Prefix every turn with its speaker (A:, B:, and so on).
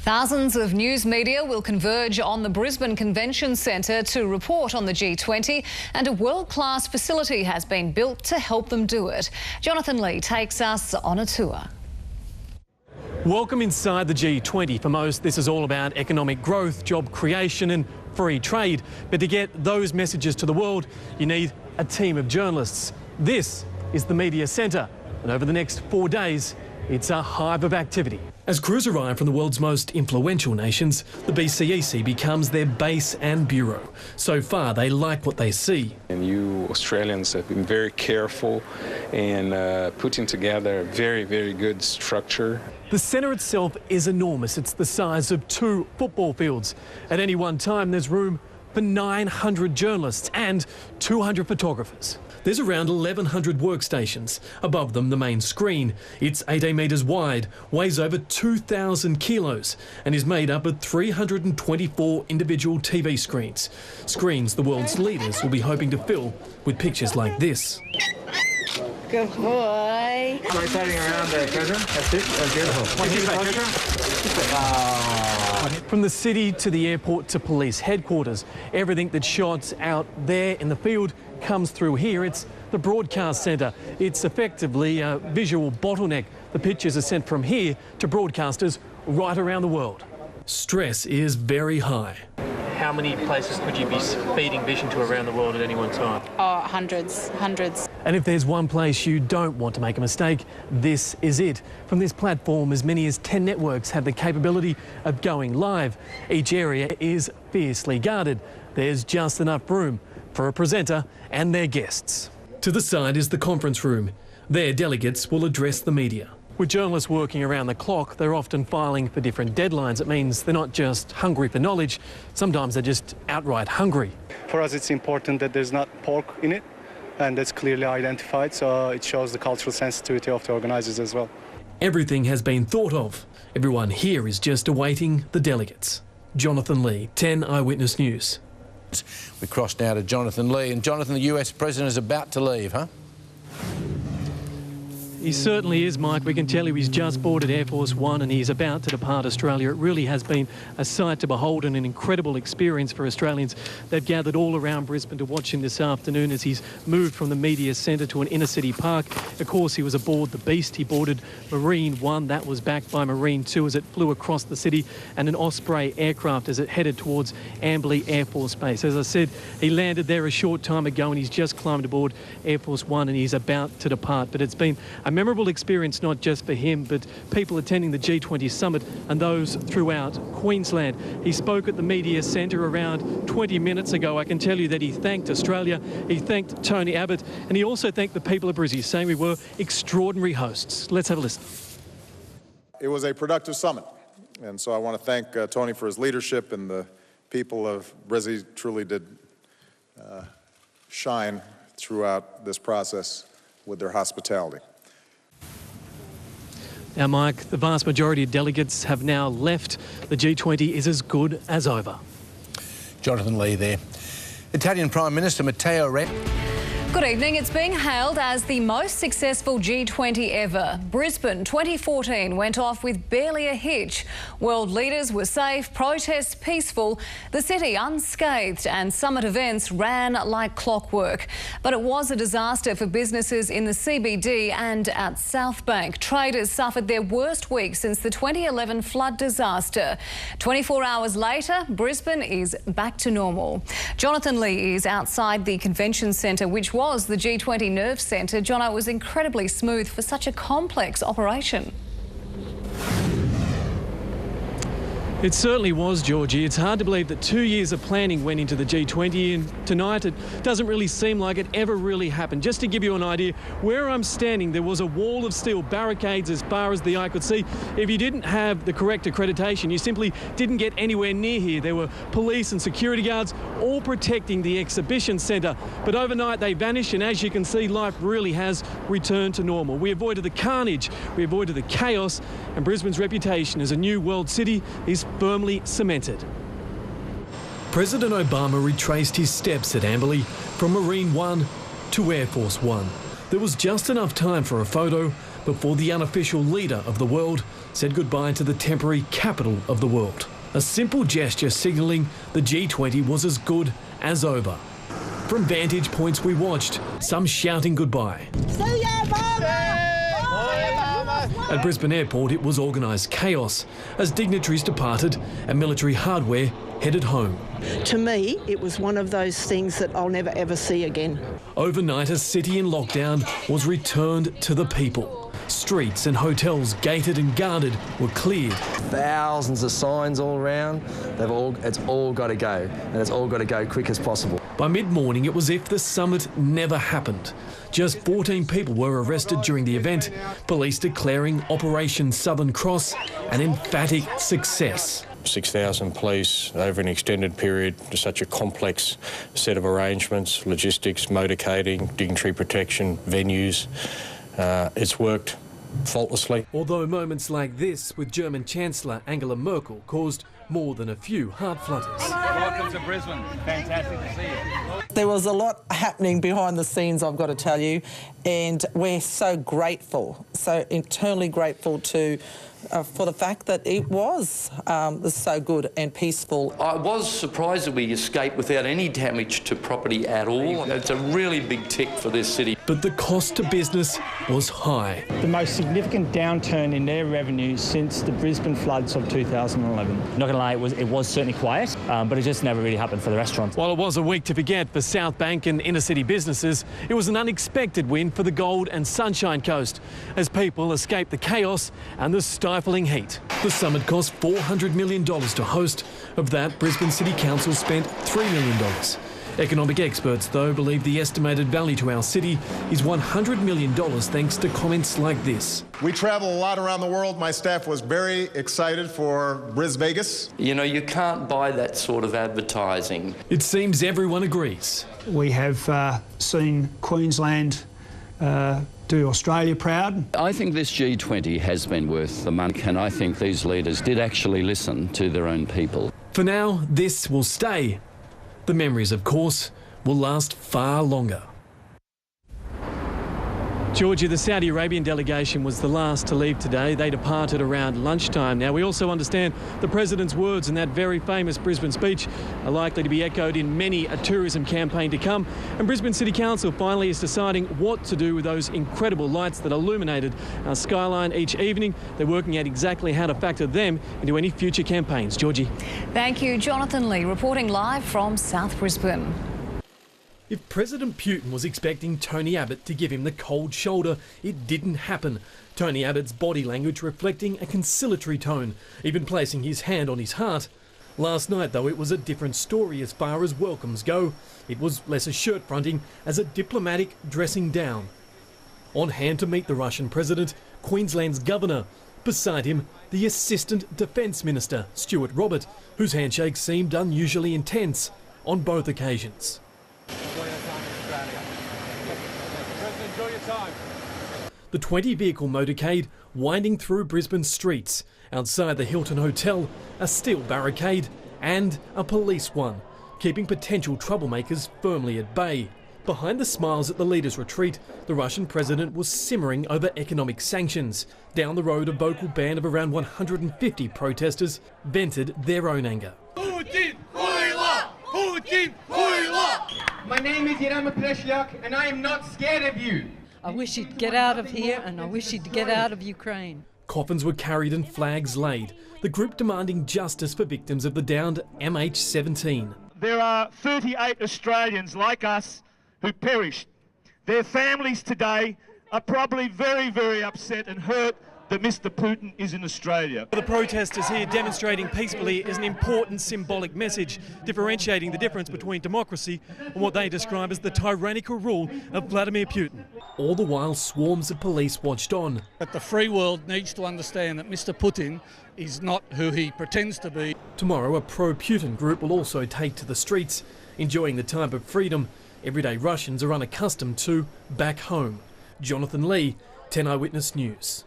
A: Thousands of news media will converge on the Brisbane Convention Centre to report on the G20, and a world-class facility has been built to help them do it. Jonathan Lea takes us on a tour.
B: Welcome inside the G20. For most, this is all about economic growth, job creation and free trade. But to get those messages to the world, you need a team of journalists. This is the media centre, and over the next 4 days, it's a hive of activity. As crews arrive from the world's most influential nations, the BCEC becomes their base and bureau. So far, they like what they see.
C: And you Australians have been very careful in putting together a very, very good structure.
B: The centre itself is enormous. It's the size of 2 football fields. At any one time, there's room for 900 journalists and 200 photographers. There's around 1,100 workstations. Above them, the main screen. It's 18 metres wide, weighs over 2,000 kilos, and is made up of 324 individual TV screens. Screens the world's leaders will be hoping to fill with pictures like this.
D: Good boy.
E: Rotating around the president. That's it. That's beautiful.
B: From the city to the airport to police headquarters, everything that's shot out there in the field comes through here. It's the broadcast centre. It's effectively a visual bottleneck. The pictures are sent from here to broadcasters right around the world. Stress is very high. How many places could you be feeding vision to around the world at any one time?
D: Oh, hundreds.
B: And if there's one place you don't want to make a mistake, this is it. From this platform, as many as 10 networks have the capability of going live. Each area is fiercely guarded. There's just enough room for a presenter and their guests. To the side is the conference room. There, delegates will address the media. With journalists working around the clock, they're often filing for different deadlines. It means they're not just hungry for knowledge, sometimes they're just outright hungry.
F: For us, it's important that there's not pork in it, and that's clearly identified, so it shows the cultural sensitivity of the organisers as well.
B: Everything has been thought of. Everyone here is just awaiting the delegates. Jonathan Lea, 10 Eyewitness News.
G: We cross now to Jonathan Lea, and Jonathan, the US President is about to leave, huh?
B: He certainly is, Mike. We can tell you he's just boarded Air Force One and he's about to depart Australia. It really has been a sight to behold and an incredible experience for Australians. They've gathered all around Brisbane to watch him this afternoon as he's moved from the media centre to an inner city park. Of course, he was aboard the Beast. He boarded Marine One. That was backed by Marine Two as it flew across the city, and an Osprey aircraft as it headed towards Amberley Air Force Base. As I said, he landed there a short time ago and he's just climbed aboard Air Force One and he's about to depart. But it's been a memorable experience not just for him, but people attending the G20 summit and those throughout Queensland. He spoke at the media centre around 20 minutes ago. I can tell you that he thanked Australia, he thanked Tony Abbott, and he also thanked the people of Brizzy, saying we were extraordinary hosts. Let's have a listen.
H: It was a productive summit, and so I want to thank Tony for his leadership, and the people of Brizzy truly did shine throughout this process with their hospitality.
B: Now, Mike, the vast majority of delegates have now left. The G20 is as good as over.
G: Jonathan Lea there. Italian Prime Minister Matteo Renzi.
A: Good evening. It's being hailed as the most successful G20 ever. Brisbane 2014 went off with barely a hitch. World leaders were safe, protests peaceful, the city unscathed, and summit events ran like clockwork. But it was a disaster for businesses in the CBD and at South Bank. Traders suffered their worst week since the 2011 flood disaster. 24 hours later, Brisbane is back to normal. Jonathan Lea is outside the convention centre, which was the G20 Nerve Centre. Jono, it was incredibly smooth for such a complex operation.
B: It certainly was, Georgie. It's hard to believe that 2 years of planning went into the G20, and tonight it doesn't really seem like it ever really happened. Just to give you an idea, where I'm standing, there was a wall of steel barricades as far as the eye could see. If you didn't have the correct accreditation, you simply didn't get anywhere near here. There were police and security guards all protecting the exhibition centre. But overnight they vanished, and as you can see, life really has returned to normal. We avoided the carnage, we avoided the chaos, and Brisbane's reputation as a new world city is firmly cemented. President Obama retraced his steps at Amberley from Marine One to Air Force One. There was just enough time for a photo,
I: before the unofficial leader of the world said goodbye to the temporary capital of the world. A simple gesture signalling the G20 was as good as over. From vantage points we watched, some shouting goodbye.
J: See ya, Mama!
I: At Brisbane Airport, it was organised chaos as dignitaries departed and military hardware headed home.
J: To me, it was one of those things that I'll never ever see again.
I: Overnight, a city in lockdown was returned to the people. Streets and hotels gated and guarded were cleared.
K: Thousands of signs all around. It's all got to go, and it's all got to go quick as possible.
I: By mid-morning, it was as if the summit never happened. Just 14 people were arrested during the event, police declaring Operation Southern Cross an emphatic success.
L: 6,000 police over an extended period, such a complex set of arrangements, logistics, motorcading, dignitary protection, venues. It's worked faultlessly.
I: Although moments like this with German Chancellor Angela Merkel caused more than a few heart flutters.
E: Welcome to Brisbane. Fantastic to see you.
M: There was a lot happening behind the scenes, I've got to tell you, and we're so grateful, so eternally grateful for the fact that it was so good and peaceful.
N: I was surprised that we escaped without any damage to property at all. It's a really big tick for this city.
I: But the cost to business was high.
O: The most significant downturn in their revenues since the Brisbane floods of 2011.
P: Not going to lie, it was certainly quiet, but it just never really happened for the restaurants.
B: While it was a week to forget for South Bank and inner city businesses, it was an unexpected win for the Gold and Sunshine Coast as people escaped the chaos and the stifling heat.
I: The summit cost $400 million to host. Of that, Brisbane City Council spent $3 million. Economic experts, though, believe the estimated value to our city is $100 million thanks to comments like this.
H: We travel a lot around the world. My staff was very excited for Bris Vegas.
N: You know, you can't buy that sort of advertising.
I: It seems everyone agrees.
O: We have seen Queensland do Australia proud.
Q: I think this G20 has been worth the money, and I think these leaders did actually listen to their own people.
I: For now, this will stay. The memories, of course, will last far longer.
B: Georgia, the Saudi Arabian delegation was the last to leave today. They departed around lunchtime. Now, we also understand the President's words in that very famous Brisbane speech are likely to be echoed in many a tourism campaign to come. And Brisbane City Council finally is deciding what to do with those incredible lights that illuminated our skyline each evening. They're working out exactly how to factor them into any future campaigns. Georgie.
A: Thank you, Jonathan Lea, reporting live from South Brisbane.
I: If President Putin was expecting Tony Abbott to give him the cold shoulder, it didn't happen. Tony Abbott's body language reflecting a conciliatory tone, even placing his hand on his heart. Last night, though, it was a different story as far as welcomes go. It was less a shirt fronting as a diplomatic dressing down. On hand to meet the Russian president, Queensland's governor. Beside him, the Assistant Defence Minister, Stuart Robert, whose handshake seemed unusually intense on both occasions. The 20-vehicle motorcade winding through Brisbane streets. Outside the Hilton Hotel, a steel barricade and a police one, keeping potential troublemakers firmly at bay. Behind the smiles at the leaders' retreat, the Russian president was simmering over economic sanctions. Down the road, a vocal band of around 150 protesters vented their own anger.
R: Putin, Huila! Putin, Huila! My name is Yerema Pleshyak, and I am not scared of you.
S: I wish he'd get out of here, and I wish he'd get out of Ukraine.
I: Coffins were carried and flags laid, the group demanding justice for victims of the downed MH17.
T: There are 38 Australians like us who perished. Their families today are probably very, very upset and hurt that Mr. Putin is in Australia.
B: The protesters here demonstrating peacefully is an important symbolic message, differentiating the difference between democracy and what they describe as the tyrannical rule of Vladimir Putin.
I: All the while, swarms of police watched on.
U: But the free world needs to understand that Mr. Putin is not who he pretends to be.
I: Tomorrow, a pro-Putin group will also take to the streets, enjoying the type of freedom everyday Russians are unaccustomed to back home. Jonathan Lea, 10 Eyewitness News.